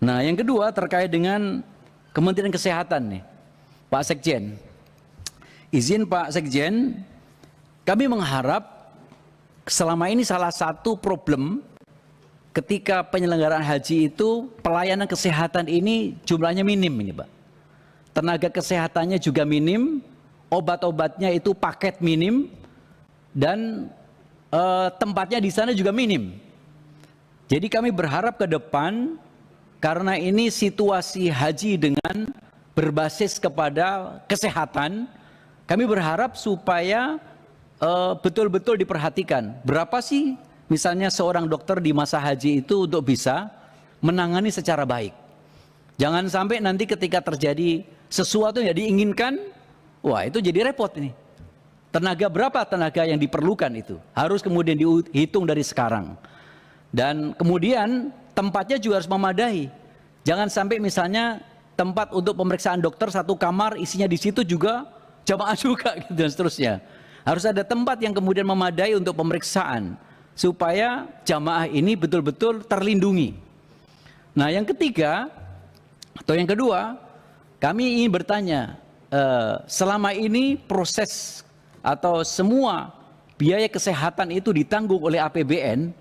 Nah, yang kedua terkait dengan Kementerian Kesehatan nih, Pak Sekjen. Izin Pak Sekjen, kami mengharap selama ini salah satu problem ketika penyelenggaraan haji itu pelayanan kesehatan ini jumlahnya minim ini Pak. Tenaga kesehatannya juga minim, obat-obatnya itu paket minim, dan tempatnya di sana juga minim. Jadi kami berharap ke depan, karena ini situasi haji dengan berbasis kepada kesehatan, kami berharap supaya betul-betul diperhatikan. Berapa sih misalnya seorang dokter di masa haji itu untuk bisa menangani secara baik. Jangan sampai nanti ketika terjadi sesuatu yang diinginkan, wah itu jadi repot ini. Tenaga berapa tenaga yang diperlukan itu harus kemudian dihitung dari sekarang. Dan kemudian tempatnya juga harus memadai. Jangan sampai misalnya tempat untuk pemeriksaan dokter satu kamar isinya di situ juga jamaah juga gitu, dan seterusnya. Harus ada tempat yang kemudian memadai untuk pemeriksaan supaya jamaah ini betul-betul terlindungi. Nah, yang ketiga atau yang kedua, kami ingin bertanya, selama ini proses atau semua biaya kesehatan itu ditanggung oleh APBN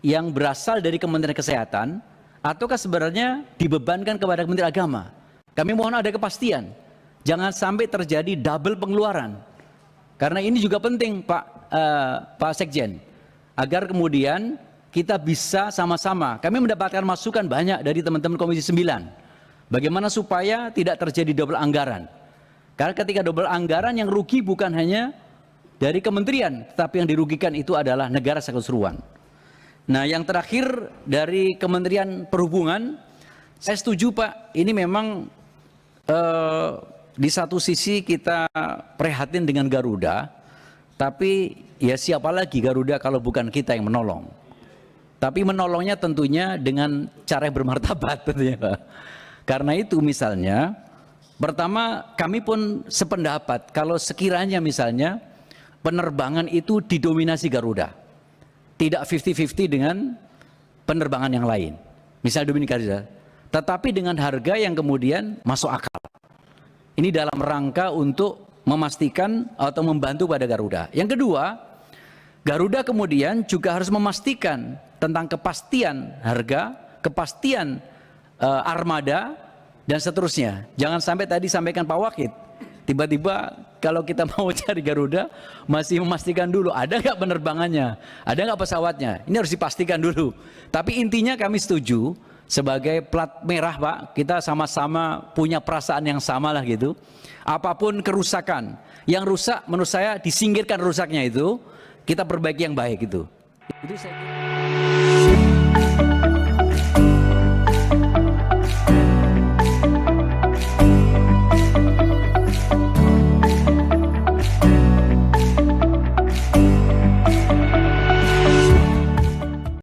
yang berasal dari Kementerian Kesehatan, ataukah sebenarnya dibebankan kepada Kementerian Agama? Kami mohon ada kepastian, jangan sampai terjadi double pengeluaran. Karena ini juga penting Pak Sekjen, agar kemudian kita bisa sama-sama, kami mendapatkan masukan banyak dari teman-teman Komisi 9, bagaimana supaya tidak terjadi double anggaran. Karena ketika double anggaran, yang rugi bukan hanya dari kementerian, tetapi yang dirugikan itu adalah negara secara keseluruhan. Nah, yang terakhir dari Kementerian Perhubungan, saya setuju Pak, ini memang di satu sisi kita prihatin dengan Garuda, tapi ya siapa lagi Garuda kalau bukan kita yang menolong. Tapi menolongnya tentunya dengan cara yang bermartabat tentunya Pak. Karena itu misalnya, pertama kami pun sependapat kalau sekiranya misalnya penerbangan itu didominasi Garuda, tidak 50-50 dengan penerbangan yang lain, misalnya dominasi Garuda, tetapi dengan harga yang kemudian masuk akal. Ini dalam rangka untuk memastikan atau membantu pada Garuda. Yang kedua, Garuda kemudian juga harus memastikan tentang kepastian harga, kepastian armada, dan seterusnya. Jangan sampai tadi sampaikan Pak Wakid, tiba-tiba kalau kita mau cari Garuda masih memastikan dulu ada nggak penerbangannya, ada nggak pesawatnya. Ini harus dipastikan dulu. Tapi intinya kami setuju sebagai plat merah Pak, kita sama-sama punya perasaan yang sama lah gitu. Apapun kerusakan, yang rusak menurut saya disingkirkan rusaknya itu, kita perbaiki yang baik itu. Itu saya kira.